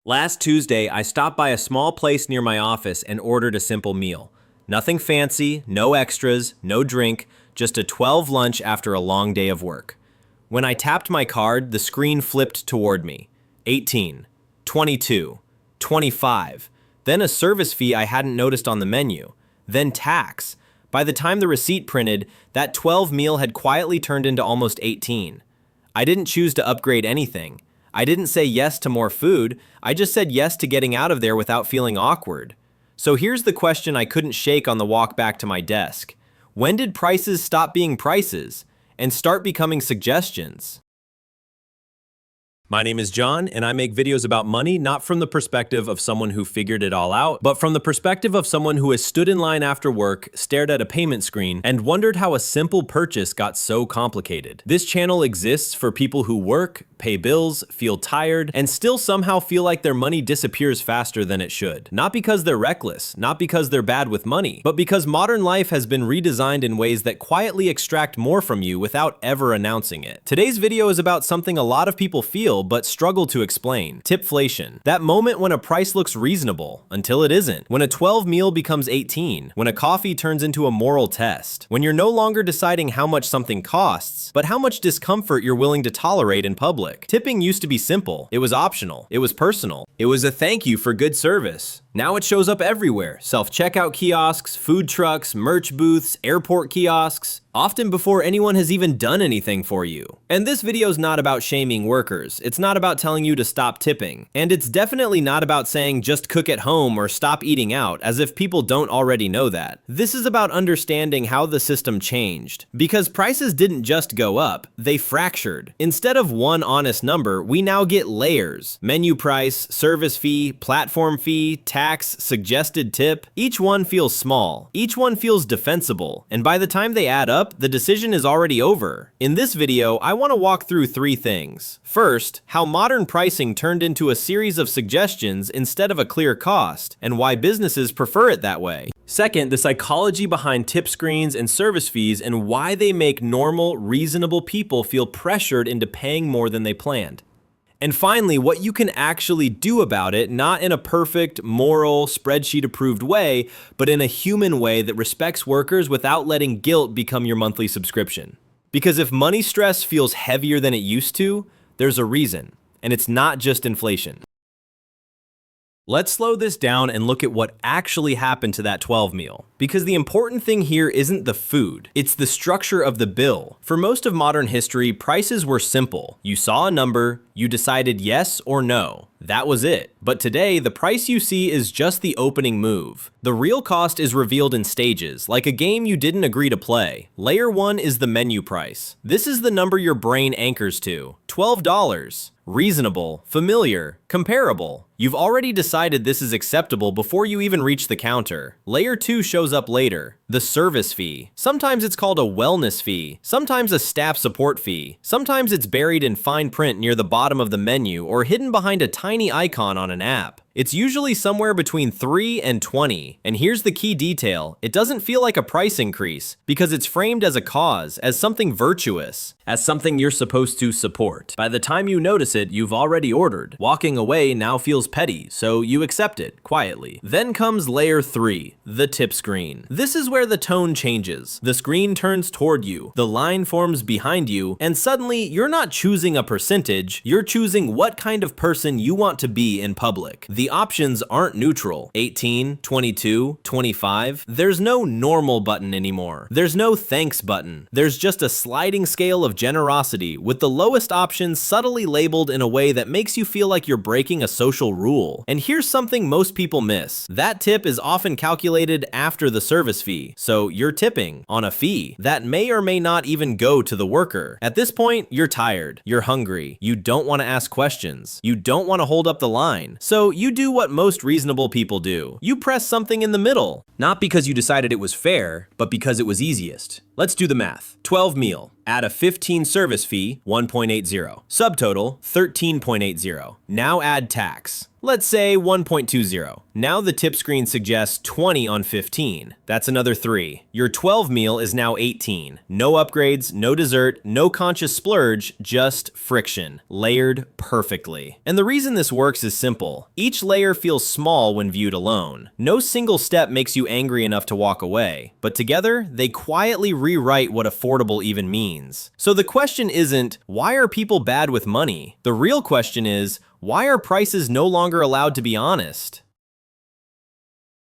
Last Tuesday, I stopped by a small place near my office and ordered a simple meal. Nothing fancy, no extras, no drink, just a 12 lunch after a long day of work. When I tapped my card, the screen flipped toward me. 18, 22, 25. Then a service fee I hadn't noticed on the menu. Then tax. By the time the receipt printed, that 12 meal had quietly turned into almost 18. I didn't choose to upgrade anything. I didn't say yes to more food, I just said yes to getting out of there without feeling awkward. So here's the question I couldn't shake on the walk back to my desk. When did prices stop being prices and start becoming suggestions? My name is John, and I make videos about money not from the perspective of someone who figured it all out, but from the perspective of someone who has stood in line after work, stared at a payment screen, and wondered how a simple purchase got so complicated. This channel exists for people who work, pay bills, feel tired, and still somehow feel like their money disappears faster than it should. Not because they're reckless, not because they're bad with money, but because modern life has been redesigned in ways that quietly extract more from you without ever announcing it. Today's video is about something a lot of people feel but struggle to explain: tipflation. That moment when a price looks reasonable until it isn't. When a 12 meal becomes 18. When a coffee turns into a moral test. When you're no longer deciding how much something costs, but how much discomfort you're willing to tolerate in public. Tipping used to be simple. It was optional. It was personal. It was a thank you for good service. Now it shows up everywhere. Self-checkout kiosks, food trucks, merch booths, airport kiosks, often before anyone has even done anything for you. And this video's not about shaming workers. It's not about telling you to stop tipping. And it's definitely not about saying just cook at home or stop eating out, as if people don't already know that. This is about understanding how the system changed. Because prices didn't just go up, they fractured. Instead of one honest number, we now get layers. Menu price, service fee, platform fee, tax, suggested tip. Each one feels small. Each one feels defensible. And by the time they add up, the decision is already over. In this video, I want to walk through three things. First, how modern pricing turned into a series of suggestions instead of a clear cost, and why businesses prefer it that way. Second, the psychology behind tip screens and service fees and why they make normal, reasonable people feel pressured into paying more than they planned. And finally, what you can actually do about it, not in a perfect, moral, spreadsheet-approved way, but in a human way that respects workers without letting guilt become your monthly subscription. Because if money stress feels heavier than it used to, there's a reason, and it's not just inflation. Let's slow this down and look at what actually happened to that 12 meal. Because the important thing here isn't the food, it's the structure of the bill. For most of modern history, prices were simple. You saw a number, you decided yes or no. That was it. But today, the price you see is just the opening move. The real cost is revealed in stages, like a game you didn't agree to play. Layer 1 is the menu price. This is the number your brain anchors to. $12. Reasonable, familiar, comparable. You've already decided this is acceptable before you even reach the counter. Layer 2 shows up later. The service fee. Sometimes it's called a wellness fee, sometimes a staff support fee. Sometimes it's buried in fine print near the bottom of the menu or hidden behind a tiny icon on an app. It's usually somewhere between 3 and 20. And here's the key detail. It doesn't feel like a price increase because it's framed as a cause, as something virtuous, as something you're supposed to support. By the time you notice it, you've already ordered. Walking away now feels petty, so you accept it quietly. Then comes layer 3, the tip screen. This is where the tone changes. The screen turns toward you, the line forms behind you, and suddenly you're not choosing a percentage, you're choosing what kind of person you want to be in public. The options aren't neutral. 18, 22, 25. There's no normal button anymore. There's no thanks button. There's just a sliding scale of generosity, with the lowest option subtly labeled in a way that makes you feel like you're breaking a social rule. And here's something most people miss. That tip is often calculated after the service fee, so you're tipping on a fee that may or may not even go to the worker. At this point, you're tired, you're hungry, you don't want to ask questions, you don't want to hold up the line, so you do what most reasonable people do. You press something in the middle, not because you decided it was fair, but because it was easiest. Let's do the math. 12 meal. Add a 15 service fee, 1.80. Subtotal, 13.80. Now add tax. Let's say 1.20. Now the tip screen suggests 20 on 15. That's another 3. Your 12 meal is now 18. No upgrades, no dessert, no conscious splurge, just friction, layered perfectly. And the reason this works is simple. Each layer feels small when viewed alone. No single step makes you angry enough to walk away, but together, they quietly rewrite what affordable even means. So the question isn't, why are people bad with money? The real question is, why are prices no longer allowed to be honest?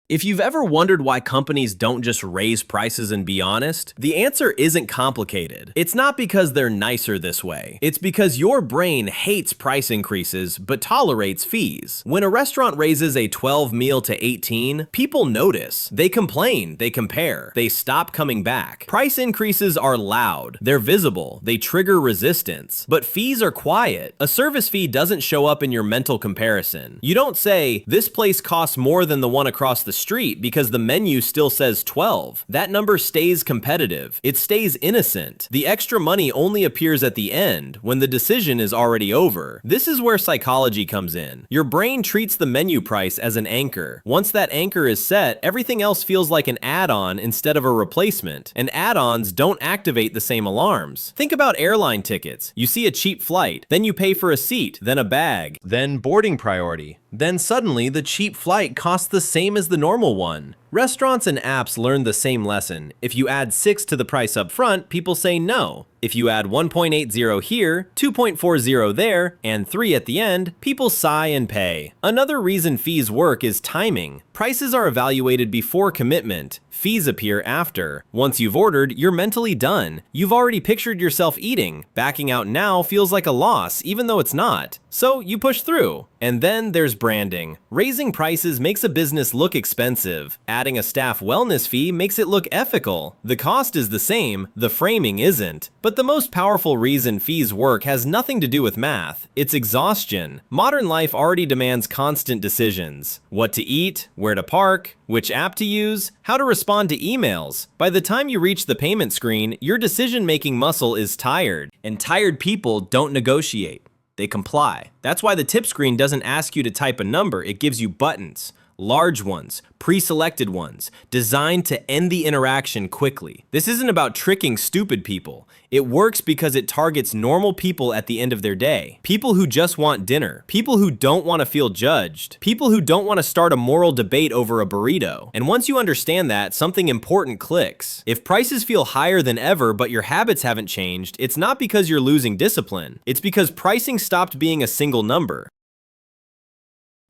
If you've ever wondered why companies don't just raise prices and be honest, the answer isn't complicated. It's not because they're nicer this way. It's because your brain hates price increases but tolerates fees. When a restaurant raises a 12 meal to 18, people notice. They complain, they compare, they stop coming back. Price increases are loud, they're visible, they trigger resistance. But fees are quiet. A service fee doesn't show up in your mental comparison. You don't say, this place costs more than the one across the street because the menu still says 12. That number stays competitive. It stays innocent. The extra money only appears at the end, when the decision is already over. This is where psychology comes in. Your brain treats the menu price as an anchor. Once that anchor is set, everything else feels like an add-on instead of a replacement. And add-ons don't activate the same alarms. Think about airline tickets. You see a cheap flight, then you pay for a seat, then a bag, then boarding priority. Then suddenly, the cheap flight costs the same as the normal one. Restaurants and apps learned the same lesson. If you add 6 to the price up front, people say no. If you add 1.80 here, 2.40 there, and 3 at the end, people sigh and pay. Another reason fees work is timing. Prices are evaluated before commitment. Fees appear after. Once you've ordered, you're mentally done. You've already pictured yourself eating. Backing out now feels like a loss, even though it's not. So you push through. And then there's branding. Raising prices makes a business look expensive. Adding a staff wellness fee makes it look ethical. The cost is the same, the framing isn't. But the most powerful reason fees work has nothing to do with math. It's exhaustion. Modern life already demands constant decisions. What to eat, where to park, which app to use, how to respond to emails. By the time you reach the payment screen, your decision-making muscle is tired. And tired people don't negotiate. They comply. That's why the tip screen doesn't ask you to type a number, it gives you buttons. Large ones, pre-selected ones, designed to end the interaction quickly. This isn't about tricking stupid people. It works because it targets normal people at the end of their day. People who just want dinner. People who don't want to feel judged. People who don't want to start a moral debate over a burrito. And once you understand that, something important clicks. If prices feel higher than ever but your habits haven't changed, it's not because you're losing discipline. It's because pricing stopped being a single number.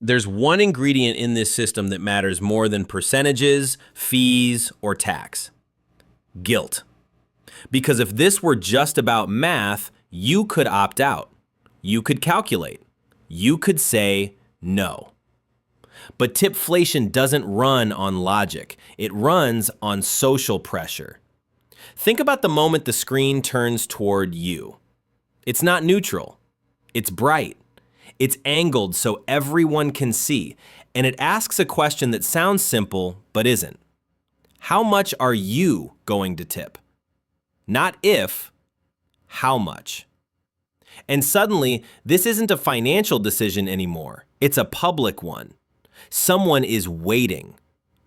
There's one ingredient in this system that matters more than percentages, fees, or tax. Guilt. Because if this were just about math, you could opt out. You could calculate. You could say no. But Tipflation doesn't run on logic. It runs on social pressure. Think about the moment the screen turns toward you. It's not neutral. It's bright. It's angled so everyone can see, and it asks a question that sounds simple but isn't. How much are you going to tip? Not if, how much? And suddenly, this isn't a financial decision anymore. It's a public one. Someone is waiting.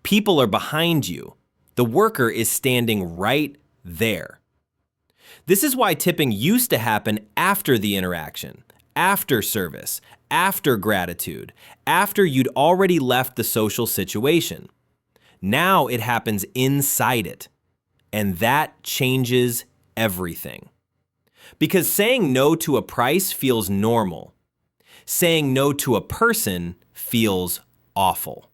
People are behind you. The worker is standing right there. This is why tipping used to happen after the interaction. After service, after gratitude, after you'd already left the social situation. Now it happens inside it, and that changes everything. Because saying no to a price feels normal. Saying no to a person feels awful.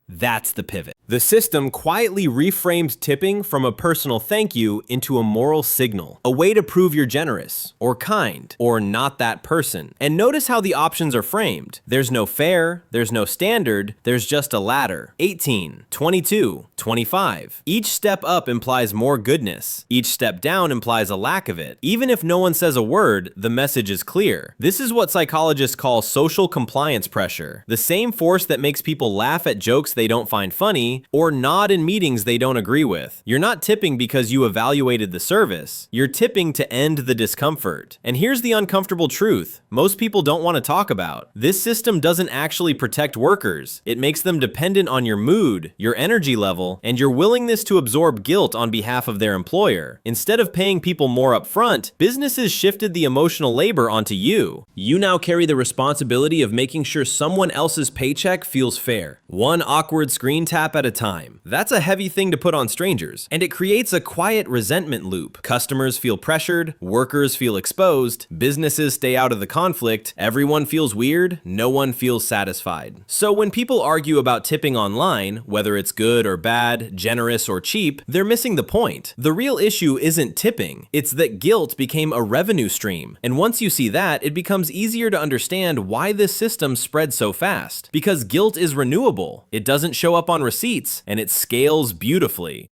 That's the pivot. The system quietly reframed tipping from a personal thank you into a moral signal, a way to prove you're generous, or kind, or not that person. And notice how the options are framed. There's no fair, there's no standard, there's just a ladder. 18, 22, 25. Each step up implies more goodness. Each step down implies a lack of it. Even if no one says a word, the message is clear. This is what psychologists call social compliance pressure, the same force that makes people laugh at jokes they don't find funny, or nod in meetings they don't agree with. You're not tipping because you evaluated the service. You're tipping to end the discomfort. And here's the uncomfortable truth most people don't want to talk about. This system doesn't actually protect workers. It makes them dependent on your mood, your energy level, and your willingness to absorb guilt on behalf of their employer. Instead of paying people more upfront, businesses shifted the emotional labor onto you. You now carry the responsibility of making sure someone else's paycheck feels fair. One awkward screen tap at a time. That's a heavy thing to put on strangers, and it creates a quiet resentment loop. Customers feel pressured, workers feel exposed, businesses stay out of the conflict, everyone feels weird, no one feels satisfied. So when people argue about tipping online, whether it's good or bad, generous or cheap, they're missing the point. The real issue isn't tipping, it's that guilt became a revenue stream. And once you see that, it becomes easier to understand why this system spread so fast. Because guilt is renewable, it doesn't show up on receipts, and it scales beautifully.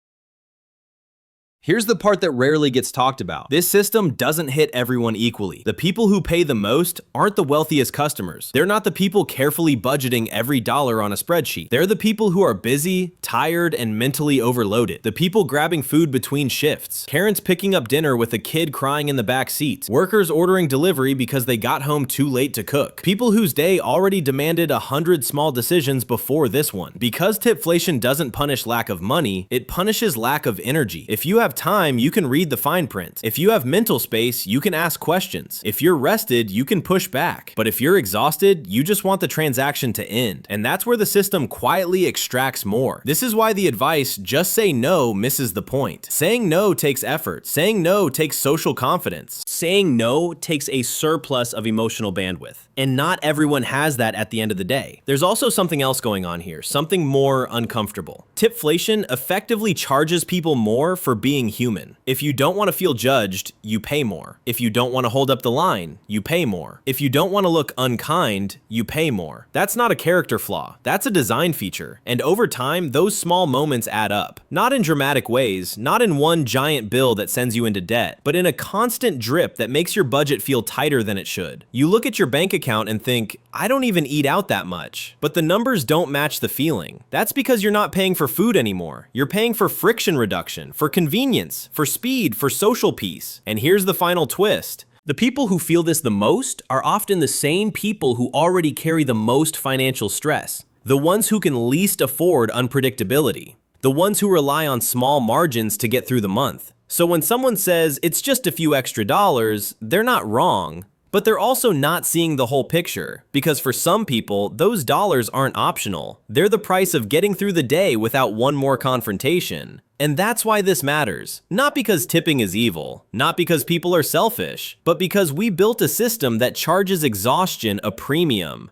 Here's the part that rarely gets talked about. This system doesn't hit everyone equally. The people who pay the most aren't the wealthiest customers. They're not the people carefully budgeting every dollar on a spreadsheet. They're the people who are busy, tired, and mentally overloaded. The people grabbing food between shifts. Parents picking up dinner with a kid crying in the back seat. Workers ordering delivery because they got home too late to cook. People whose day already demanded 100 small decisions before this one. Because Tipflation doesn't punish lack of money, it punishes lack of energy. If you have time, you can read the fine print. If you have mental space, you can ask questions. If you're rested, you can push back. But if you're exhausted, you just want the transaction to end. And that's where the system quietly extracts more. This is why the advice, just say no, misses the point. Saying no takes effort. Saying no takes social confidence. Saying no takes a surplus of emotional bandwidth. And not everyone has that at the end of the day. There's also something else going on here, something more uncomfortable. Tipflation effectively charges people more for being human. If you don't want to feel judged, you pay more. If you don't want to hold up the line, you pay more. If you don't want to look unkind, you pay more. That's not a character flaw. That's a design feature. And over time, those small moments add up. Not in dramatic ways, not in one giant bill that sends you into debt, but in a constant drip that makes your budget feel tighter than it should. You look at your bank account and think, I don't even eat out that much. But the numbers don't match the feeling. That's because you're not paying for food anymore. You're paying for friction reduction, for convenience, for speed, for social peace. And here's the final twist. The people who feel this the most are often the same people who already carry the most financial stress. The ones who can least afford unpredictability. The ones who rely on small margins to get through the month. So when someone says it's just a few extra dollars, they're not wrong. But they're also not seeing the whole picture, because for some people, those dollars aren't optional. They're the price of getting through the day without one more confrontation. And that's why this matters. Not because tipping is evil, not because people are selfish, but because we built a system that charges exhaustion a premium.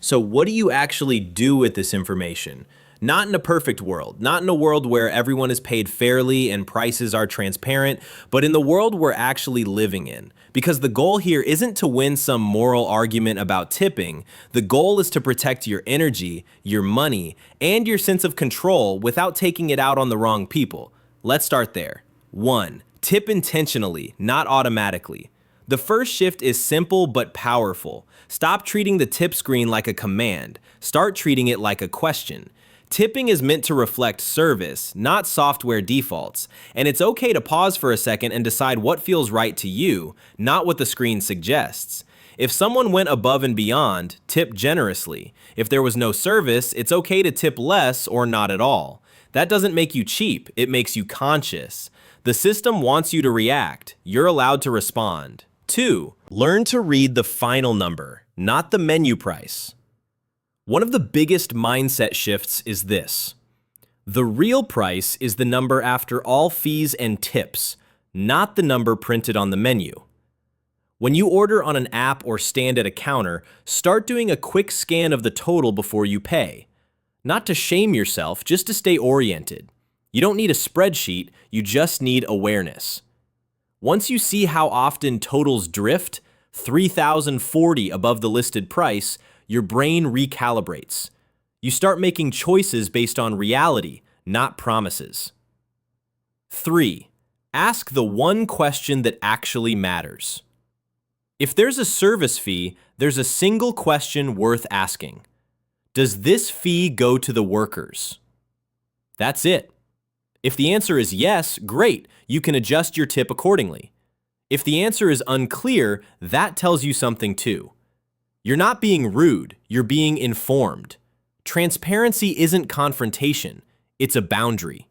So what do you actually do with this information? Not in a perfect world, not in a world where everyone is paid fairly and prices are transparent, but in the world we're actually living in. Because the goal here isn't to win some moral argument about tipping. The goal is to protect your energy, your money, and your sense of control without taking it out on the wrong people. Let's start there. 1. Tip intentionally, not automatically. The first shift is simple but powerful. Stop treating the tip screen like a command. Start treating it like a question. Tipping is meant to reflect service, not software defaults, and it's okay to pause for a second and decide what feels right to you, not what the screen suggests. If someone went above and beyond, tip generously. If there was no service, it's okay to tip less or not at all. That doesn't make you cheap, it makes you conscious. The system wants you to react. You're allowed to respond. 2. Learn to read the final number, not the menu price. One of the biggest mindset shifts is this. The real price is the number after all fees and tips, not the number printed on the menu. When you order on an app or stand at a counter, start doing a quick scan of the total before you pay. Not to shame yourself, just to stay oriented. You don't need a spreadsheet, you just need awareness. Once you see how often totals drift, $3,040 above the listed price, your brain recalibrates. You start making choices based on reality, not promises. 3. Ask the one question that actually matters. If there's a service fee, there's a single question worth asking. Does this fee go to the workers? That's it. If the answer is yes, great, you can adjust your tip accordingly. If the answer is unclear, that tells you something too. You're not being rude, you're being informed. Transparency isn't confrontation, it's a boundary.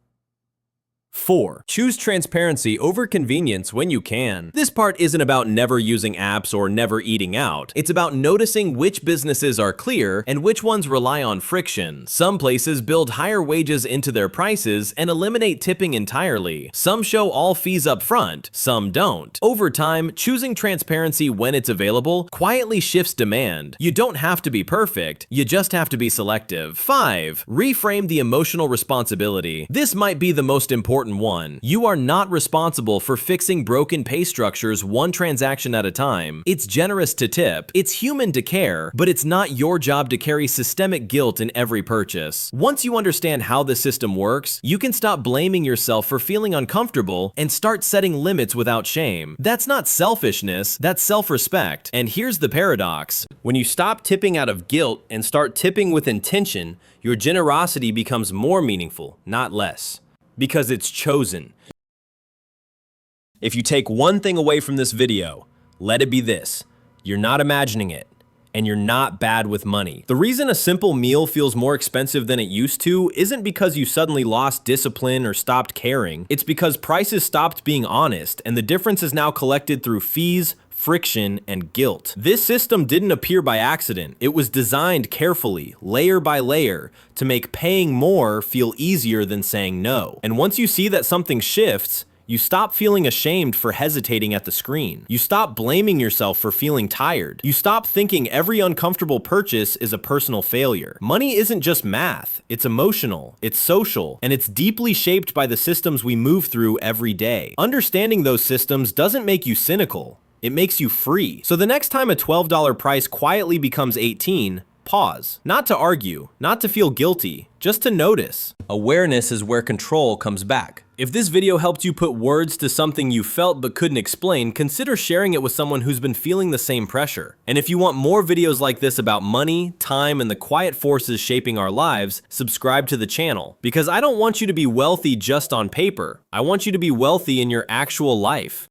4. Choose transparency over convenience when you can. This part isn't about never using apps or never eating out. It's about noticing which businesses are clear and which ones rely on friction. Some places build higher wages into their prices and eliminate tipping entirely. Some show all fees up front, some don't. Over time, choosing transparency when it's available quietly shifts demand. You don't have to be perfect, you just have to be selective. 5. Reframe the emotional responsibility. This might be the most important one. You are not responsible for fixing broken pay structures one transaction at a time. It's generous to tip, it's human to care, but it's not your job to carry systemic guilt in every purchase. Once you understand how the system works, you can stop blaming yourself for feeling uncomfortable and start setting limits without shame. That's not selfishness, that's self-respect. And here's the paradox. When you stop tipping out of guilt and start tipping with intention, your generosity becomes more meaningful, not less. Because it's chosen. If you take one thing away from this video, let it be this: you're not imagining it, and you're not bad with money. The reason a simple meal feels more expensive than it used to isn't because you suddenly lost discipline or stopped caring. It's because prices stopped being honest, and the difference is now collected through fees, friction, and guilt. This system didn't appear by accident. It was designed carefully, layer by layer, to make paying more feel easier than saying no. And once you see that something shifts, you stop feeling ashamed for hesitating at the screen. You stop blaming yourself for feeling tired. You stop thinking every uncomfortable purchase is a personal failure. Money isn't just math, it's emotional, it's social, and it's deeply shaped by the systems we move through every day. Understanding those systems doesn't make you cynical. It makes you free. So the next time a $12 price quietly becomes 18, pause. Not to argue, not to feel guilty, just to notice. Awareness is where control comes back. If this video helped you put words to something you felt but couldn't explain, consider sharing it with someone who's been feeling the same pressure. And if you want more videos like this about money, time, and the quiet forces shaping our lives, subscribe to the channel. Because I don't want you to be wealthy just on paper. I want you to be wealthy in your actual life.